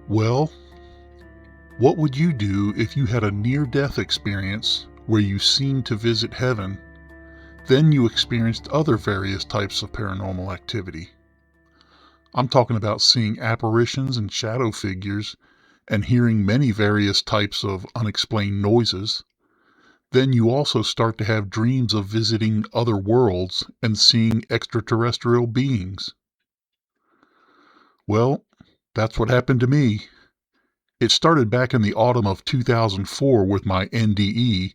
Well, what would you do if you had a near-death experience where you seemed to visit heaven, then you experienced other various types of paranormal activity? I'm talking about seeing apparitions and shadow figures and hearing many various types of unexplained noises. Then you also start to have dreams of visiting other worlds and seeing extraterrestrial beings. Well, that's what happened to me. It started back in the autumn of 2004 with my NDE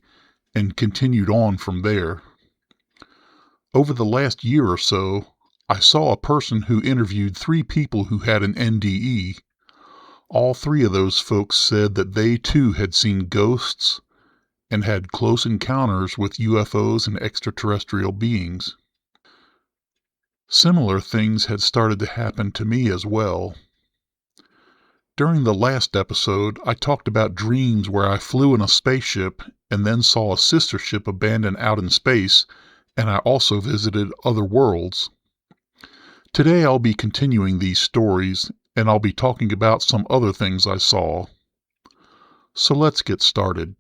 and continued on from there. Over the last year or so, I saw a person who interviewed 3 people who had an NDE. All 3 of those folks said that they too had seen ghosts and had close encounters with UFOs and extraterrestrial beings. Similar things had started to happen to me as well. During the last episode, I talked about dreams where I flew in a spaceship and then saw a sister ship abandoned out in space, and I also visited other worlds. Today I'll be continuing these stories, and I'll be talking about some other things I saw. So let's get started.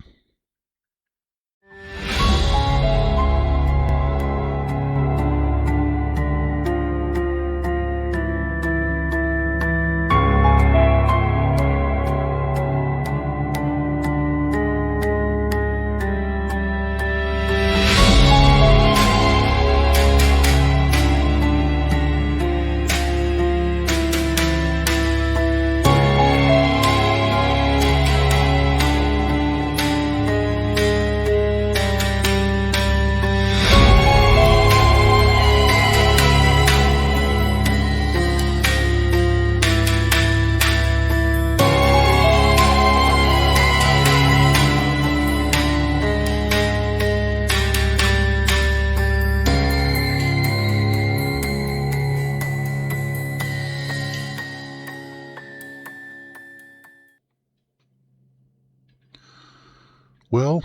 Well,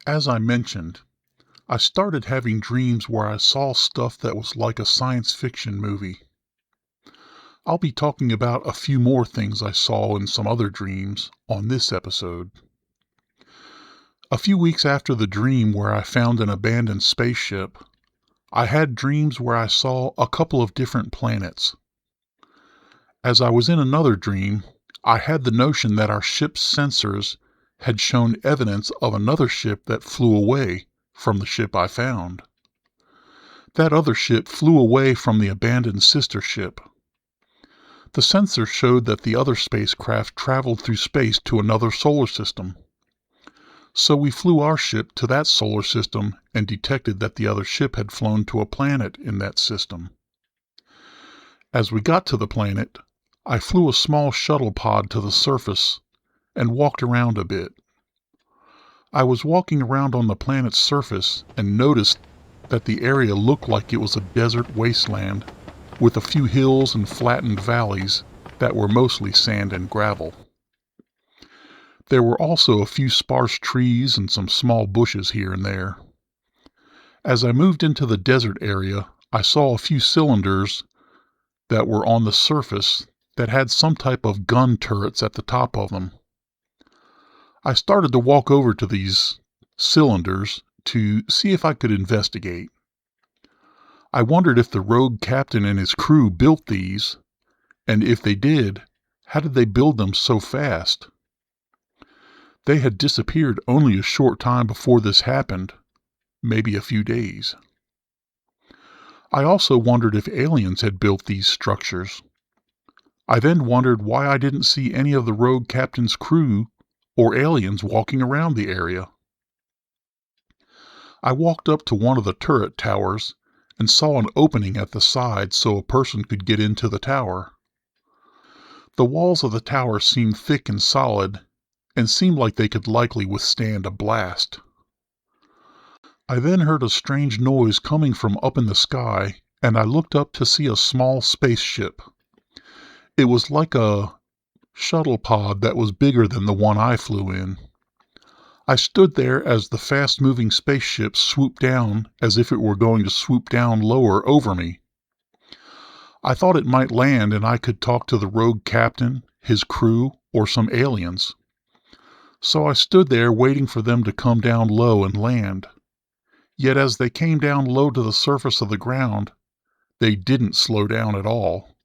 as I mentioned, I started having dreams where I saw stuff that was like a science fiction movie. I'll be talking about a few more things I saw in some other dreams on this episode. A few weeks after the dream where I found an abandoned spaceship, I had dreams where I saw a couple of different planets. As I was in another dream, I had the notion that our ship's sensors had shown evidence of another ship that flew away from the ship I found. That other ship flew away from the abandoned sister ship. The sensors showed that the other spacecraft traveled through space to another solar system. So we flew our ship to that solar system and detected that the other ship had flown to a planet in that system. As we got to the planet, I flew a small shuttle pod to the surface and walked around a bit. I was walking around on the planet's surface and noticed that the area looked like it was a desert wasteland with a few hills and flattened valleys that were mostly sand and gravel. There were also a few sparse trees and some small bushes here and there. As I moved into the desert area, I saw a few cylinders that were on the surface that had some type of gun turrets at the top of them. I started to walk over to these cylinders to see if I could investigate. I wondered if the rogue captain and his crew built these, and if they did, how did they build them so fast? They had disappeared only a short time before this happened, maybe a few days. I also wondered if aliens had built these structures. I then wondered why I didn't see any of the rogue captain's crew or aliens walking around the area. I walked up to one of the turret towers and saw an opening at the side so a person could get into the tower. The walls of the tower seemed thick and solid and seemed like they could likely withstand a blast. I then heard a strange noise coming from up in the sky, and I looked up to see a small spaceship. It was like a shuttle pod that was bigger than the one I flew in. I stood there as the fast-moving spaceship swooped down as if it were going to swoop down lower over me. I thought it might land and I could talk to the rogue captain, his crew, or some aliens. So I stood there waiting for them to come down low and land. Yet as they came down low to the surface of the ground, they didn't slow down at all.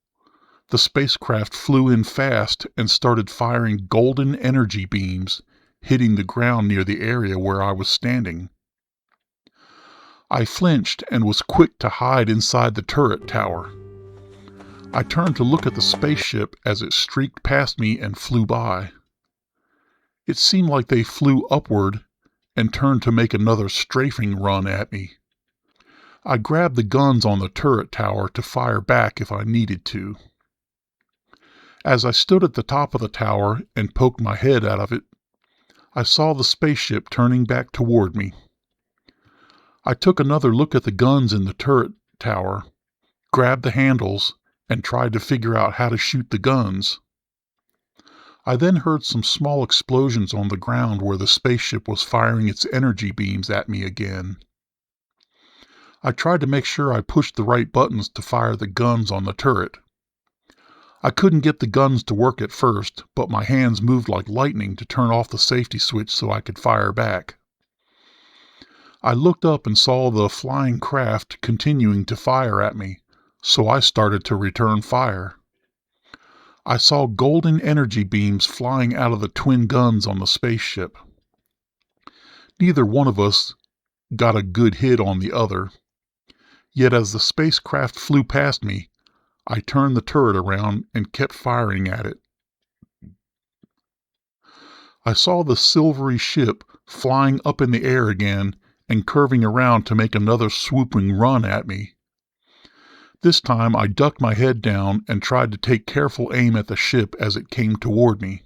The spacecraft flew in fast and started firing golden energy beams, hitting the ground near the area where I was standing. I flinched and was quick to hide inside the turret tower. I turned to look at the spaceship as it streaked past me and flew by. It seemed like they flew upward and turned to make another strafing run at me. I grabbed the guns on the turret tower to fire back if I needed to. As I stood at the top of the tower and poked my head out of it, I saw the spaceship turning back toward me. I took another look at the guns in the turret tower, grabbed the handles, and tried to figure out how to shoot the guns. I then heard some small explosions on the ground where the spaceship was firing its energy beams at me again. I tried to make sure I pushed the right buttons to fire the guns on the turret. I couldn't get the guns to work at first, but my hands moved like lightning to turn off the safety switch so I could fire back. I looked up and saw the flying craft continuing to fire at me, so I started to return fire. I saw golden energy beams flying out of the twin guns on the spaceship. Neither one of us got a good hit on the other. Yet as the spacecraft flew past me, I turned the turret around and kept firing at it. I saw the silvery ship flying up in the air again and curving around to make another swooping run at me. This time I ducked my head down and tried to take careful aim at the ship as it came toward me.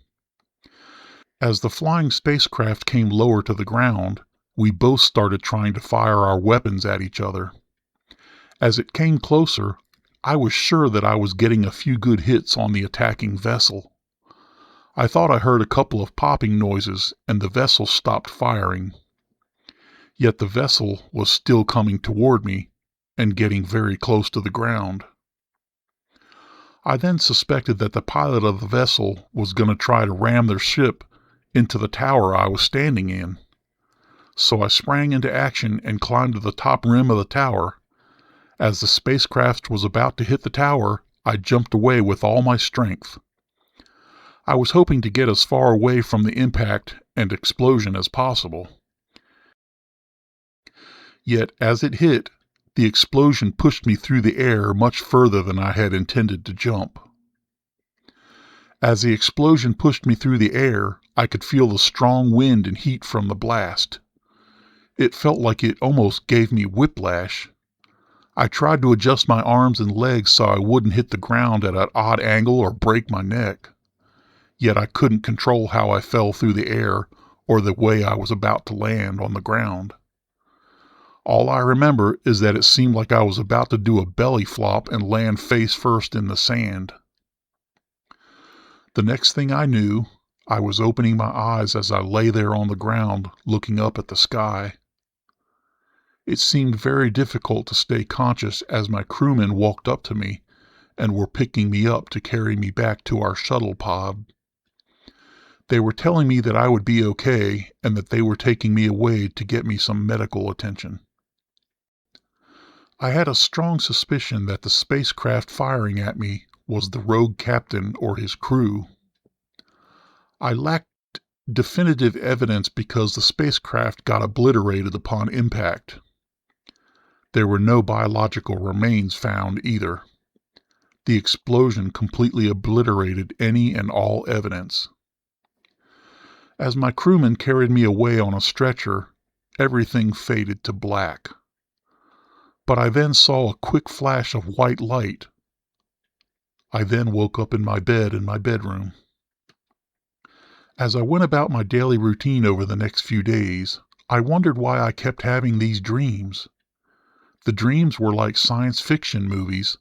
As the flying spacecraft came lower to the ground, we both started trying to fire our weapons at each other. As it came closer, I was sure that I was getting a few good hits on the attacking vessel. I thought I heard a couple of popping noises and the vessel stopped firing. Yet the vessel was still coming toward me and getting very close to the ground. I then suspected that the pilot of the vessel was going to try to ram their ship into the tower I was standing in. So I sprang into action and climbed to the top rim of the tower. As the spacecraft was about to hit the tower, I jumped away with all my strength. I was hoping to get as far away from the impact and explosion as possible. Yet as it hit, the explosion pushed me through the air much further than I had intended to jump. As the explosion pushed me through the air, I could feel the strong wind and heat from the blast. It felt like it almost gave me whiplash. I tried to adjust my arms and legs so I wouldn't hit the ground at an odd angle or break my neck. Yet I couldn't control how I fell through the air or the way I was about to land on the ground. All I remember is that it seemed like I was about to do a belly flop and land face first in the sand. The next thing I knew, I was opening my eyes as I lay there on the ground looking up at the sky. It seemed very difficult to stay conscious as my crewmen walked up to me and were picking me up to carry me back to our shuttle pod. They were telling me that I would be okay and that they were taking me away to get me some medical attention. I had a strong suspicion that the spacecraft firing at me was the rogue captain or his crew. I lacked definitive evidence because the spacecraft got obliterated upon impact. There were no biological remains found either. The explosion completely obliterated any and all evidence. As my crewmen carried me away on a stretcher, everything faded to black. But I then saw a quick flash of white light. I then woke up in my bed in my bedroom. As I went about my daily routine over the next few days, I wondered why I kept having these dreams. The dreams were like science fiction movies,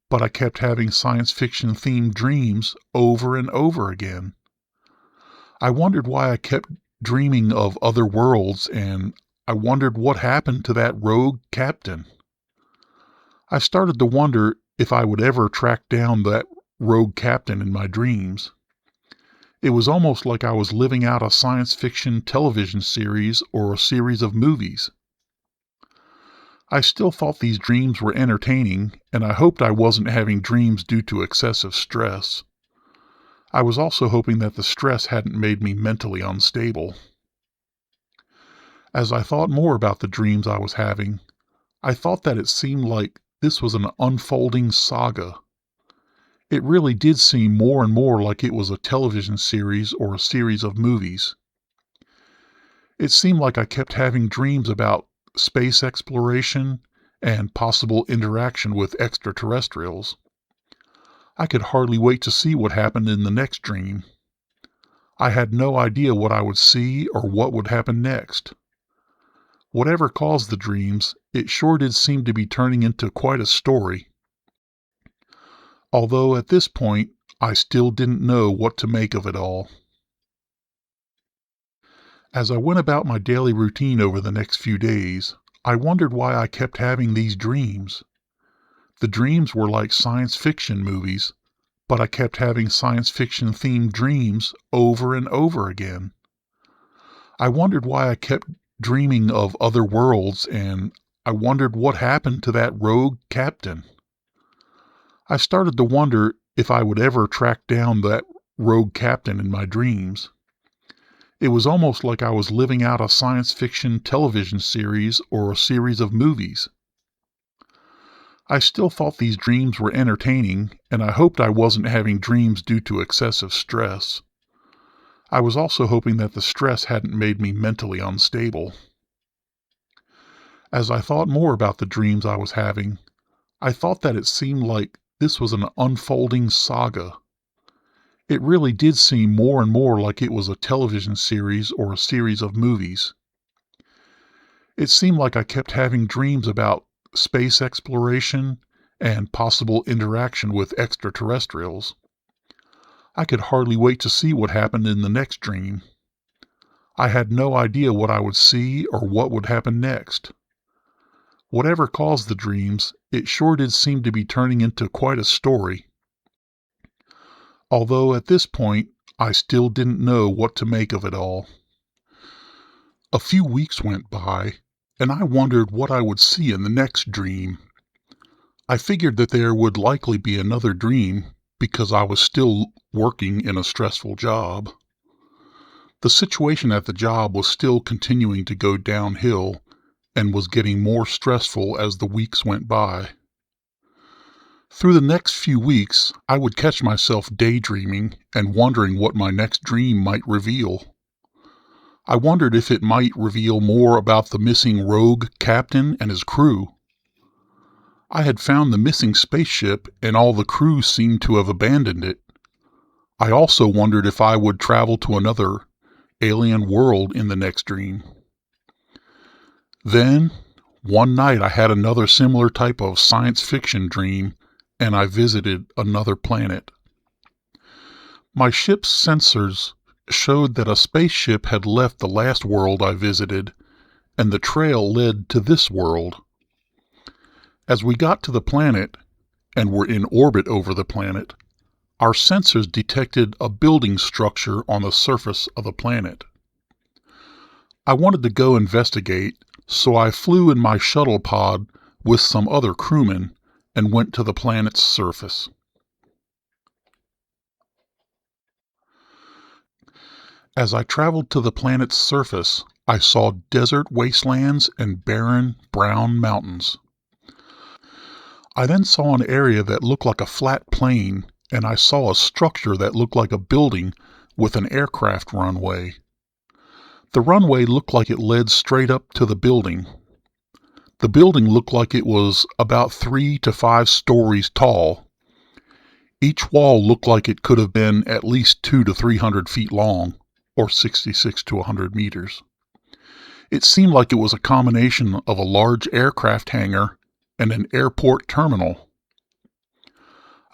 but I kept having science fiction themed dreams over and over again. I wondered why I kept dreaming of other worlds, and I wondered what happened to that rogue captain. I started to wonder if I would ever track down that rogue captain in my dreams. It was almost like I was living out a science fiction television series or a series of movies. I still thought these dreams were entertaining, and I hoped I wasn't having dreams due to excessive stress. I was also hoping that the stress hadn't made me mentally unstable. As I thought more about the dreams I was having, I thought that it seemed like this was an unfolding saga. It really did seem more and more like it was a television series or a series of movies. It seemed like I kept having dreams about space exploration and possible interaction with extraterrestrials. I could hardly wait to see what happened in the next dream. I had no idea what I would see or what would happen next. Whatever caused the dreams, it sure did seem to be turning into quite a story. Although at this point, I still didn't know what to make of it all. As I went about my daily routine over the next few days, I wondered why I kept having these dreams. The dreams were like science fiction movies, but I kept having science fiction themed dreams over and over again. I wondered why I kept dreaming of other worlds, and I wondered what happened to that rogue captain. I started to wonder if I would ever track down that rogue captain in my dreams. It was almost like I was living out a science fiction television series or a series of movies. I still thought these dreams were entertaining, and I hoped I wasn't having dreams due to excessive stress. I was also hoping that the stress hadn't made me mentally unstable. As I thought more about the dreams I was having, I thought that it seemed like this was an unfolding saga. It really did seem more and more like it was a television series or a series of movies. It seemed like I kept having dreams about space exploration and possible interaction with extraterrestrials. I could hardly wait to see what happened in the next dream. I had no idea what I would see or what would happen next. Whatever caused the dreams, it sure did seem to be turning into quite a story. Although at this point, I still didn't know what to make of it all. A few weeks went by, and I wondered what I would see in the next dream. I figured that there would likely be another dream because I was still working in a stressful job. The situation at the job was still continuing to go downhill and was getting more stressful as the weeks went by. Through the next few weeks, I would catch myself daydreaming and wondering what my next dream might reveal. I wondered if it might reveal more about the missing rogue captain and his crew. I had found the missing spaceship and all the crew seemed to have abandoned it. I also wondered if I would travel to another alien world in the next dream. Then, one night I had another similar type of science fiction dream, and I visited another planet. My ship's sensors showed that a spaceship had left the last world I visited, and the trail led to this world. As we got to the planet, and were in orbit over the planet, our sensors detected a building structure on the surface of the planet. I wanted to go investigate, so I flew in my shuttle pod with some other crewmen and went to the planet's surface. As I traveled to the planet's surface, I saw desert wastelands and barren, brown mountains. I then saw an area that looked like a flat plain, and I saw a structure that looked like a building with an aircraft runway. The runway looked like it led straight up to the building. The building looked like it was about 3 to 5 stories tall. Each wall looked like it could have been at least 200 to 300 feet long, or 66 to 100 meters. It seemed like it was a combination of a large aircraft hangar and an airport terminal.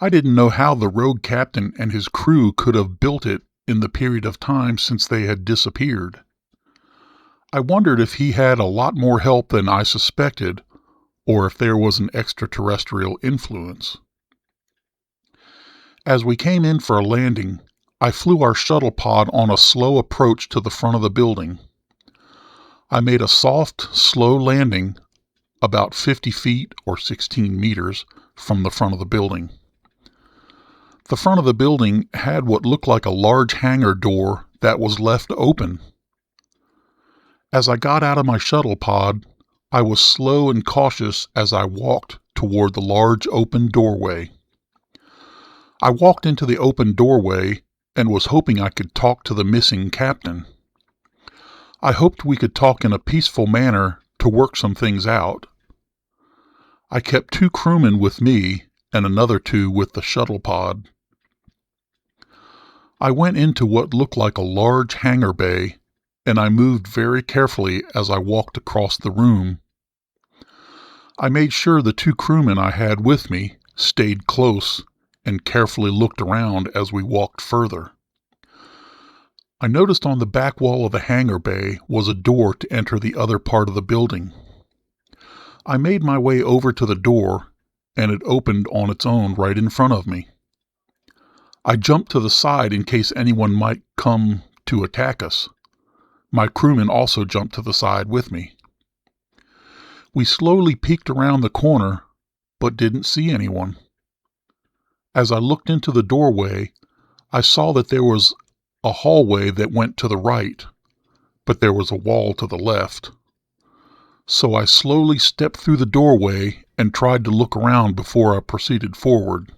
I didn't know how the rogue captain and his crew could have built it in the period of time since they had disappeared. I wondered if he had a lot more help than I suspected, or if there was an extraterrestrial influence. As we came in for a landing, I flew our shuttle pod on a slow approach to the front of the building. I made a soft, slow landing about 50 feet or 16 meters from the front of the building. The front of the building had what looked like a large hangar door that was left open. As I got out of my shuttle pod, I was slow and cautious as I walked toward the large open doorway. I walked into the open doorway and was hoping I could talk to the missing captain. I hoped we could talk in a peaceful manner to work some things out. I kept 2 crewmen with me and another 2 with the shuttle pod. I went into what looked like a large hangar bay, and I moved very carefully as I walked across the room. I made sure the 2 crewmen I had with me stayed close and carefully looked around as we walked further. I noticed on the back wall of the hangar bay was a door to enter the other part of the building. I made my way over to the door, and it opened on its own right in front of me. I jumped to the side in case anyone might come to attack us. My crewmen also jumped to the side with me. We slowly peeked around the corner, but didn't see anyone. As I looked into the doorway, I saw that there was a hallway that went to the right, but there was a wall to the left. So I slowly stepped through the doorway and tried to look around before I proceeded forward.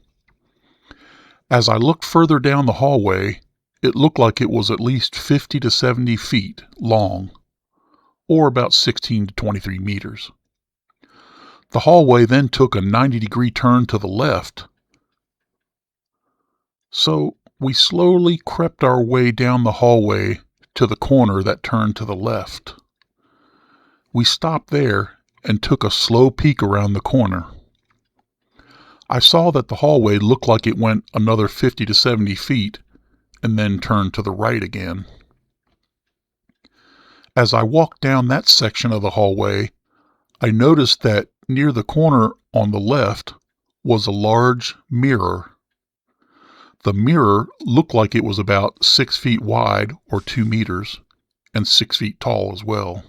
As I looked further down the hallway, it looked like it was at least 50 to 70 feet long, or about 16 to 23 meters. The hallway then took a 90-degree turn to the left. So we slowly crept our way down the hallway to the corner that turned to the left. We stopped there and took a slow peek around the corner. I saw that the hallway looked like it went another 50 to 70 feet and then turned to the right again. As I walked down that section of the hallway, I noticed that near the corner on the left was a large mirror. The mirror looked like it was about 6 feet wide or 2 meters and 6 feet tall as well.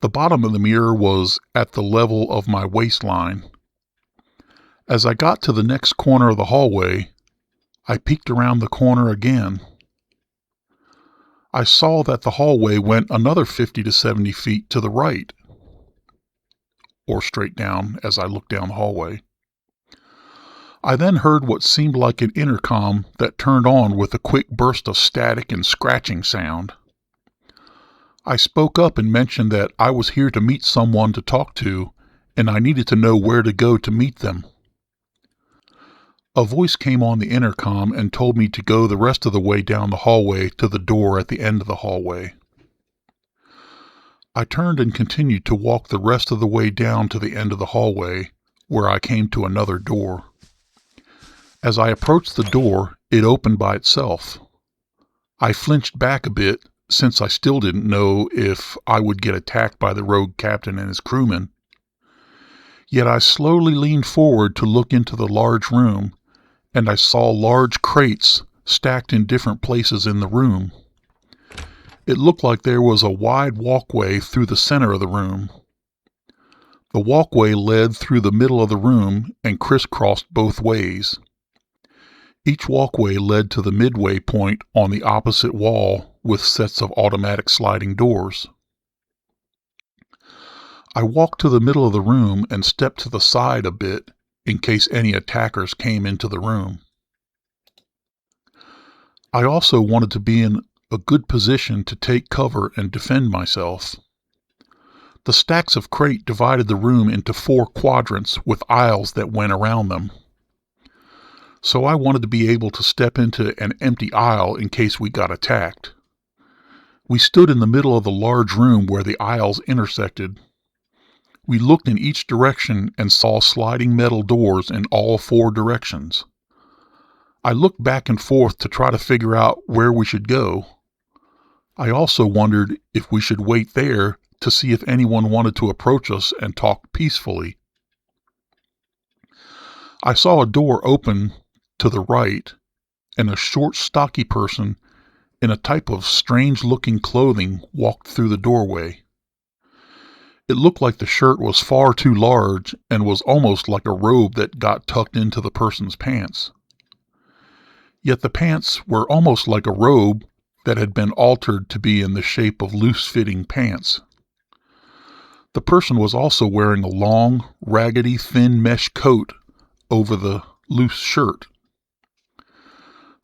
The bottom of the mirror was at the level of my waistline. As I got to the next corner of the hallway, I peeked around the corner again. I saw that the hallway went another 50 to 70 feet to the right, or straight down as I looked down the hallway. I then heard what seemed like an intercom that turned on with a quick burst of static and scratching sound. I spoke up and mentioned that I was here to meet someone to talk to, and I needed to know where to go to meet them. A voice came on the intercom and told me to go the rest of the way down the hallway to the door at the end of the hallway. I turned and continued to walk the rest of the way down to the end of the hallway, where I came to another door. As I approached the door, it opened by itself. I flinched back a bit, since I still didn't know if I would get attacked by the rogue captain and his crewmen. Yet I slowly leaned forward to look into the large room, and I saw large crates stacked in different places in the room. It looked like there was a wide walkway through the center of the room. The walkway led through the middle of the room and crisscrossed both ways. Each walkway led to the midway point on the opposite wall with sets of automatic sliding doors. I walked to the middle of the room and stepped to the side a bit in case any attackers came into the room. I also wanted to be in a good position to take cover and defend myself. The stacks of crate divided the room into 4 quadrants with aisles that went around them. So I wanted to be able to step into an empty aisle in case we got attacked. We stood in the middle of the large room where the aisles intersected. We looked in each direction and saw sliding metal doors in all 4 directions. I looked back and forth to try to figure out where we should go. I also wondered if we should wait there to see if anyone wanted to approach us and talk peacefully. I saw a door open to the right, and a short, stocky person in a type of strange-looking clothing walked through the doorway. It looked like the shirt was far too large and was almost like a robe that got tucked into the person's pants. Yet the pants were almost like a robe that had been altered to be in the shape of loose-fitting pants. The person was also wearing a long, raggedy, thin mesh coat over the loose shirt.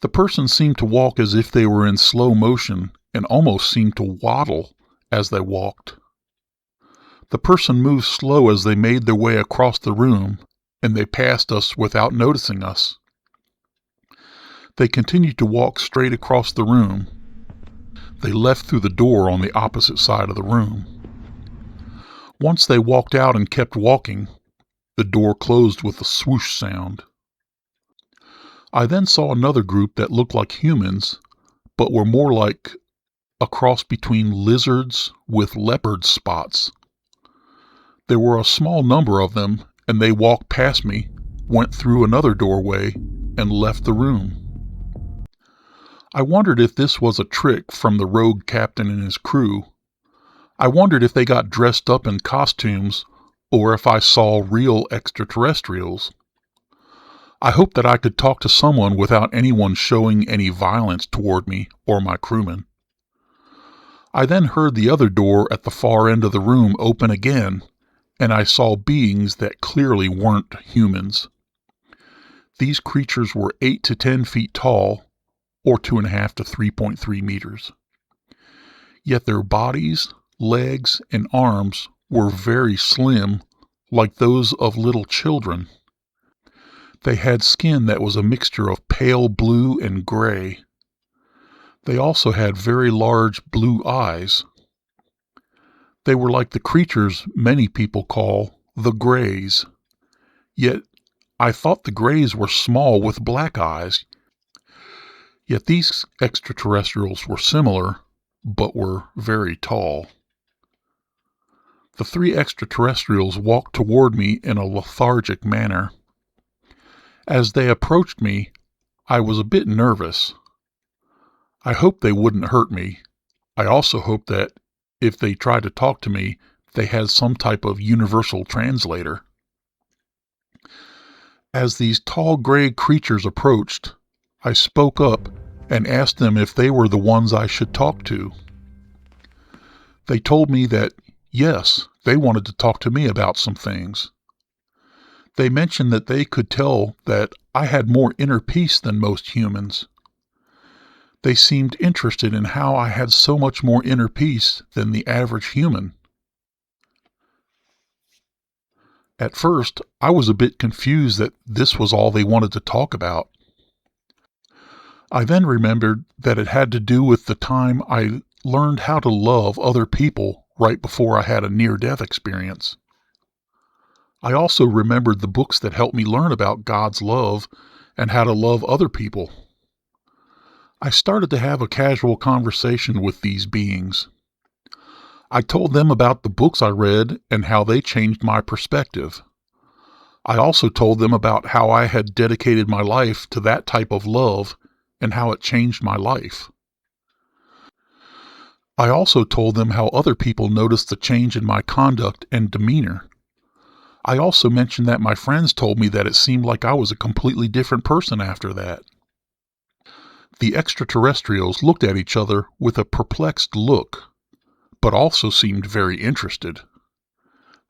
The person seemed to walk as if they were in slow motion and almost seemed to waddle as they walked. The person moved slow as they made their way across the room, and they passed us without noticing us. They continued to walk straight across the room. They left through the door on the opposite side of the room. Once they walked out and kept walking, the door closed with a swoosh sound. I then saw another group that looked like humans, but were more like a cross between lizards with leopard spots. There were a small number of them, and they walked past me, went through another doorway, and left the room. I wondered if this was a trick from the rogue captain and his crew. I wondered if they got dressed up in costumes, or if I saw real extraterrestrials. I hoped that I could talk to someone without anyone showing any violence toward me or my crewmen. I then heard the other door at the far end of the room open again, and I saw beings that clearly weren't humans. These creatures were 8 to 10 feet tall, or 2.5 to 3.3 meters. Yet their bodies, legs, and arms were very slim, like those of little children. They had skin that was a mixture of pale blue and gray. They also had very large blue eyes. They were like the creatures many people call the Greys. Yet I thought the Greys were small with black eyes. Yet these extraterrestrials were similar, but were very tall. The 3 extraterrestrials walked toward me in a lethargic manner. As they approached me, I was a bit nervous. I hoped they wouldn't hurt me. I also hoped that if they tried to talk to me, they had some type of universal translator. As these tall gray creatures approached, I spoke up and asked them if they were the ones I should talk to. They told me that, yes, they wanted to talk to me about some things. They mentioned that they could tell that I had more inner peace than most humans. They seemed interested in how I had so much more inner peace than the average human. At first, I was a bit confused that this was all they wanted to talk about. I then remembered that it had to do with the time I learned how to love other people right before I had a near-death experience. I also remembered the books that helped me learn about God's love and how to love other people. I started to have a casual conversation with these beings. I told them about the books I read and how they changed my perspective. I also told them about how I had dedicated my life to that type of love and how it changed my life. I also told them how other people noticed the change in my conduct and demeanor. I also mentioned that my friends told me that it seemed like I was a completely different person after that. The extraterrestrials looked at each other with a perplexed look, but also seemed very interested.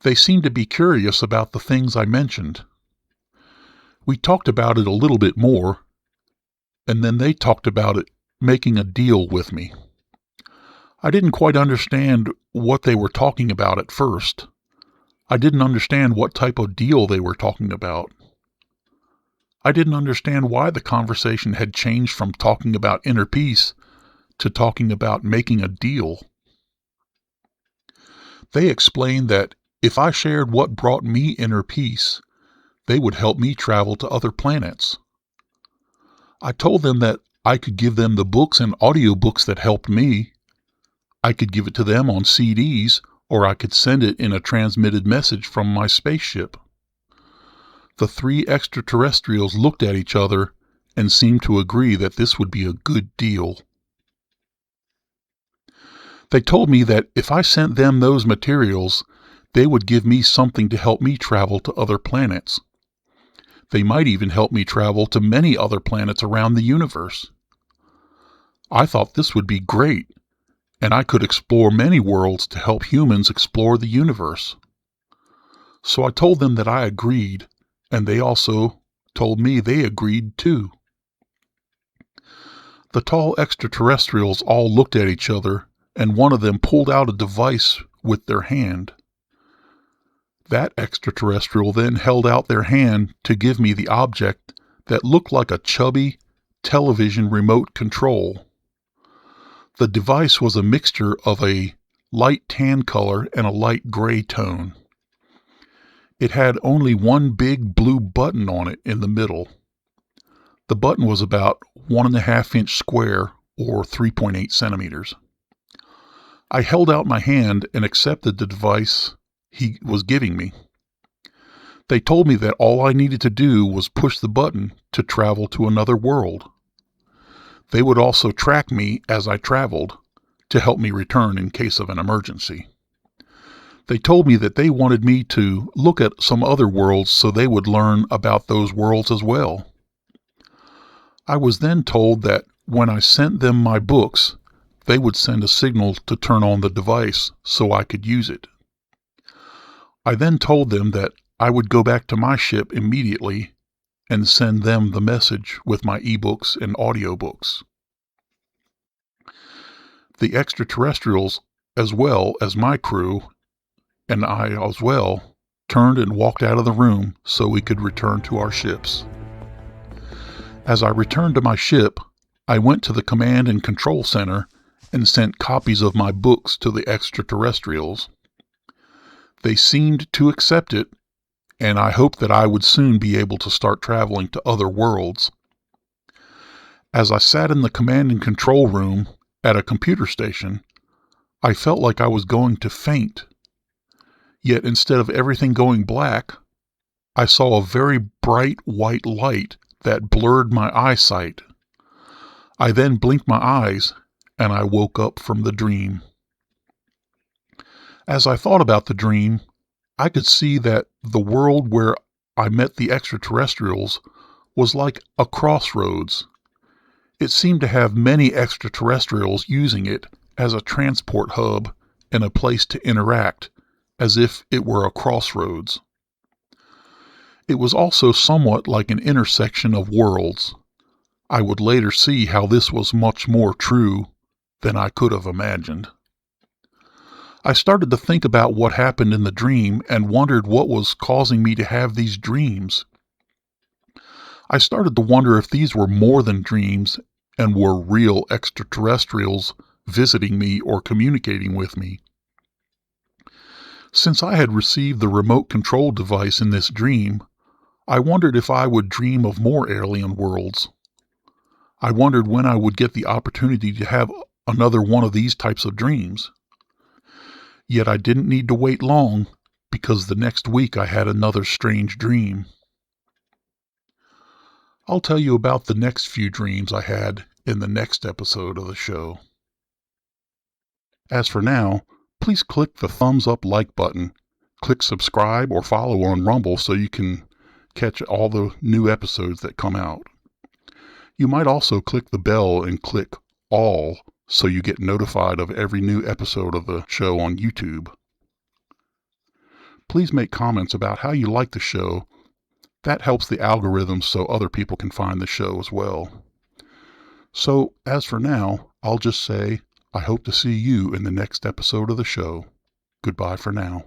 They seemed to be curious about the things I mentioned. We talked about it a little bit more, and then they talked about it making a deal with me. I didn't quite understand what they were talking about at first. I didn't understand what type of deal they were talking about. I didn't understand why the conversation had changed from talking about inner peace to talking about making a deal. They explained that if I shared what brought me inner peace, they would help me travel to other planets. I told them that I could give them the books and audiobooks that helped me. I could give it to them on CDs, or I could send it in a transmitted message from my spaceship. The 3 extraterrestrials looked at each other, and seemed to agree that this would be a good deal. They told me that if I sent them those materials, they would give me something to help me travel to other planets. They might even help me travel to many other planets around the universe. I thought this would be great, and I could explore many worlds to help humans explore the universe. So I told them that I agreed, and they also told me they agreed too. The tall extraterrestrials all looked at each other, and one of them pulled out a device with their hand. That extraterrestrial then held out their hand to give me the object that looked like a chubby television remote control. The device was a mixture of a light tan color and a light gray tone. It had only one big blue button on it in the middle. The button was about 1.5 inch square or 3.8 centimeters. I held out my hand and accepted the device he was giving me. They told me that all I needed to do was push the button to travel to another world. They would also track me as I traveled to help me return in case of an emergency. They told me that they wanted me to look at some other worlds so they would learn about those worlds as well. I was then told that when I sent them my books, they would send a signal to turn on the device so I could use it. I then told them that I would go back to my ship immediately and send them the message with my ebooks and audiobooks. The extraterrestrials, as well as my crew, and I as well, turned and walked out of the room so we could return to our ships. As I returned to my ship, I went to the command and control center and sent copies of my books to the extraterrestrials. They seemed to accept it, and I hoped that I would soon be able to start traveling to other worlds. As I sat in the command and control room at a computer station, I felt like I was going to faint. Yet instead of everything going black, I saw a very bright white light that blurred my eyesight. I then blinked my eyes, and I woke up from the dream. As I thought about the dream, I could see that the world where I met the extraterrestrials was like a crossroads. It seemed to have many extraterrestrials using it as a transport hub and a place to interact, as if it were a crossroads. It was also somewhat like an intersection of worlds. I would later see how this was much more true than I could have imagined. I started to think about what happened in the dream and wondered what was causing me to have these dreams. I started to wonder if these were more than dreams and were real extraterrestrials visiting me or communicating with me. Since I had received the remote control device in this dream, I wondered if I would dream of more alien worlds. I wondered when I would get the opportunity to have another one of these types of dreams. Yet I didn't need to wait long, because the next week I had another strange dream. I'll tell you about the next few dreams I had in the next episode of the show. As for now, please click the thumbs up like button, click subscribe or follow on Rumble so you can catch all the new episodes that come out. You might also click the bell and click all so you get notified of every new episode of the show on YouTube. Please make comments about how you like the show. That helps the algorithms so other people can find the show as well. So, as for now, I'll just say, I hope to see you in the next episode of the show. Goodbye for now.